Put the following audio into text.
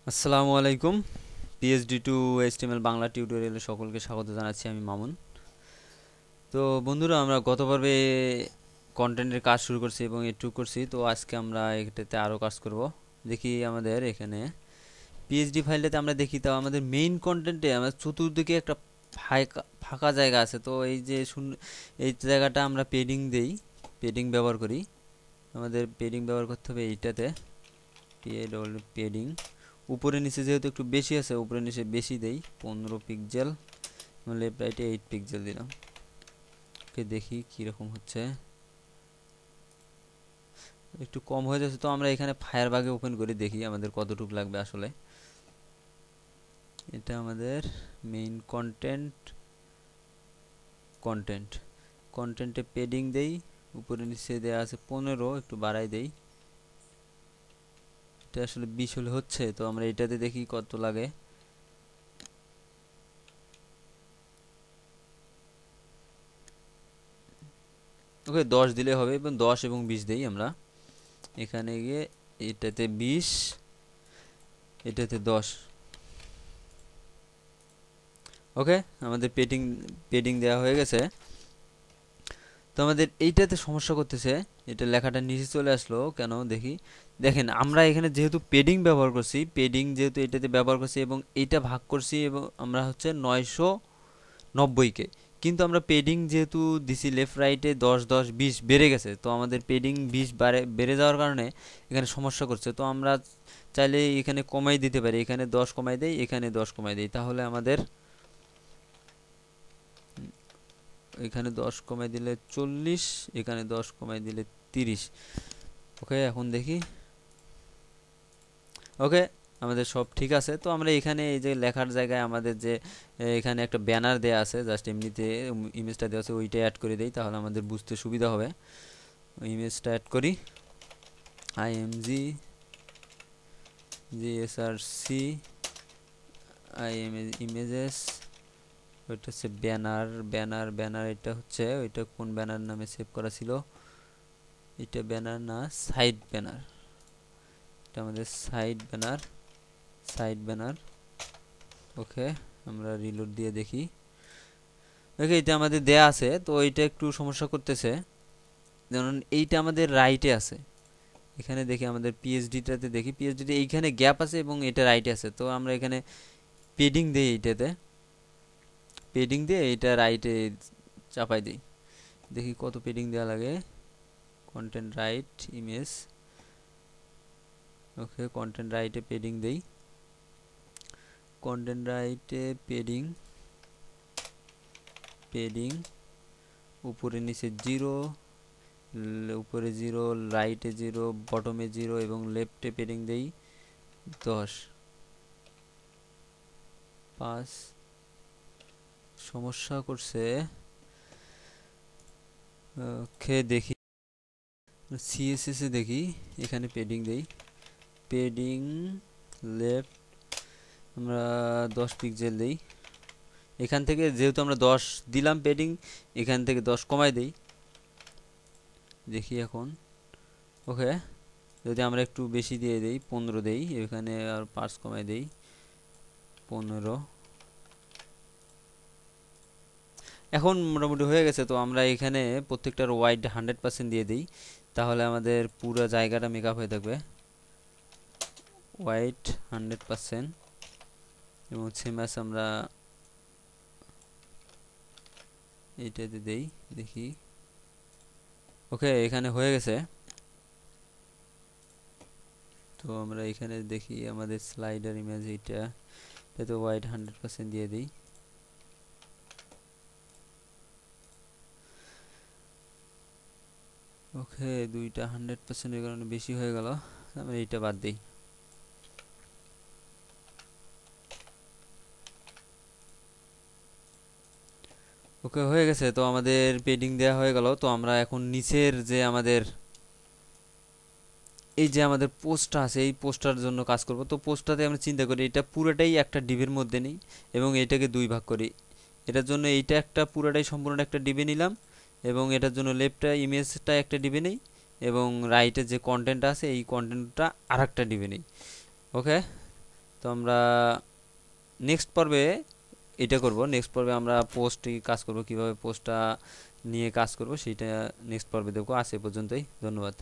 আসসালামু আলাইকুম। PhD two HTML Bangla টিউটোরিয়ালে সকলকে স্বাগত জানাচ্ছি। আমি মামুন। তো বন্ধুরা, আমরা গত পর্বে কন্টেন্টের কাজ শুরু করছি এবং একটু করছি। তো আজকে আমরা এটাতে আরও কাজ করব। দেখি আমাদের এখানে পিএইচডি ফাইলটাতে আমরা দেখি, তাও আমাদের মেইন কন্টেন্টে আমাদের চতুর্দিকে একটা ফাঁকা ফাঁকা জায়গা আছে। তো এই যে এই জায়গাটা আমরা পেডিং দেই, পেডিং ব্যবহার করি। আমাদের পেডিং ব্যবহার করতে হবে এইটাতে, পেডিং। উপরে নিচে যেহেতু একটু বেশি আছে, উপরে নিচে বেশি দেই, 15 পিক্সেল, লেফট রাইটে 8 পিক্সেল দিলাম। ওকে, দেখি কীরকম হচ্ছে। একটু কম হয়ে যাচ্ছে, তো আমরা এখানে ফায়ারবাগে ওপেন করে দেখি আমাদের কতটুকু লাগবে আসলে। এটা আমাদের মেইন কন্টেন্ট, কন্টেন্ট কন্টেন্টে পেডিং দেই, উপরে নিচে দেওয়া আছে 15, একটু বাড়াই দেই। এটা আসলে 20 হলে হচ্ছে, তো আমরা এটাতে দেখি কত লাগে। ওকে, 10 দিলে হবে, এবং 10 এবং 20 দেই আমরা। এখানে গিয়ে এটাতে 20, এটাতে 10। ওকে, আমাদের পেডিং দেওয়া হয়ে গেছে। তো আমাদের এইটাতে সমস্যা করতেছে, এটা লেখাটা নিচে চলে আসলো কেন দেখি। দেখেন, আমরা এখানে যেহেতু পেডিং ব্যবহার করছি, পেডিং যেহেতু এটাতে ব্যবহার করছি এবং এইটা ভাগ করছি, এবং আমরা হচ্ছে 990-কে, কিন্তু আমরা পেডিং যেহেতু দিছি লেফট রাইটে 10 10 20 বেড়ে গেছে। তো আমাদের পেডিং 20 বেড়ে যাওয়ার কারণে এখানে সমস্যা করছে। তো আমরা চাইলে এখানে কমাই দিতে পারি, এখানে 10 কমাই দেই, এখানে 10 কমাই দেই, তাহলে আমাদের এখানে 10 কমাই দিলে 40, এখানে 10 কমাই দিলে 30। ওকে, এখন দেখি। ওকে, আমাদের সব ঠিক আছে। তো আমরা এখানে এই যে লেখার জায়গায় আমাদের যে এখানে একটা ব্যানার দেয়া আছে, জাস্ট এমনিতে ইমেজটা দেওয়া আছে, ওইটা অ্যাড করে দেই, তাহলে আমাদের বুঝতে সুবিধা হবে। ইমেজটা অ্যাড করি, আইএমজি জিএসআরসি ইমেজেস। ওইটা হচ্ছে ব্যানার, ব্যানার এটা হচ্ছে, ওইটা কোন ব্যানার নামে সেভ করা ছিল? এটা ব্যানার না, সাইড ব্যানার। এটা আমাদের সাইড ব্যানার, সাইড ব্যানার। ওকে, আমরা রিলোড দিয়ে দেখি। ওকে, এটা আমাদের দেয়া আছে, তো এইটা একটু সমস্যা করতেছে। যেমন এইটা আমাদের রাইটে আছে, এখানে দেখি আমাদের পিএইচডিটাতে দেখি, পিএইচডিতে এইখানে গ্যাপ আছে এবং এটা রাইটে আছে। তো আমরা এখানে পেডিং দিই, এইটাতে পেডিং দিয়ে এইটা রাইটে চাপাই দিই, দেখি কত পেডিং দেওয়া লাগে। Content right image. Okay, content রাইটে পেডিং দেই, কন্টেন্ট রাইটে পেডিং, পেডিং উপরে নিচে 0, উপরে 0, রাইটে 0, বটমে 0 এবং লেফটে পেডিং দেই 10, 5। সমস্যা করছে। ওকে, দেখি সিএসএস এ দেখি, এখানে পেডিং দেই, পেডিং লেফট আমরা 10 পিক্সেল দেই। এখান থেকে যেহেতু আমরা 10 দিলাম পেডিং, এখান থেকে 10 কমাই দেই, দেখি এখন। ওকে, যদি আমরা একটু বেশি দিয়ে দেই, 15 দেই, এখানে আর 5 কমাই দেই, 15। এখন মোটামুটি হয়ে গেছে। তো আমরা এখানে প্রত্যেকটার ওয়াইড 100% দিয়ে দিই, তাহলে আমাদের পুরো জায়গাটা মেকআপ হয়ে থাকবে। ওয়াইড 100% এবং সেম ম্যাচ আমরা এইটাতে দেই, দেখি। ওকে, এখানে হয়ে গেছে। তো আমরা এখানে দেখি আমাদের স্লাইডার ইমেজ, এটাতে ওয়াইড 100% দিয়ে দিই। ওকে, দুইটা 100% এর কারণে বেশি হয়ে গেল, আমরা এইটা বাদ দিই। ওকে, হয়ে গেছে। তো আমাদের পেডিং দেওয়া হয়ে গেল। তো আমরা এখন নিচের যে আমাদের এই যে আমাদের পোস্টটা আছে, এই পোস্টটার জন্য কাজ করব। তো পোস্টটাতে আমরা চিন্তা করি এটা পুরোটাই একটা ডিবের মধ্যে নেই এবং এটাকে দুই ভাগ করি। এটার জন্য এইটা একটা পুরোটাই সম্পূর্ণ একটা ডিবে নিলাম, এবং এটার জন্য লেফটটা ইমেজটা একটা ডিবে নেই, এবং রাইটে যে কন্টেন্ট আছে এই কন্টেন্টটা আর একটা ডিবে নেই। ওকে, তো আমরা নেক্সট পর্বে এটা করব। নেক্সট পর্বে আমরা পোস্টে কাজ করব, কিভাবে পোস্টটা নিয়ে কাজ করব সেইটা নেক্সট পর্বে দেখব। আজ এ পর্যন্তই, ধন্যবাদ।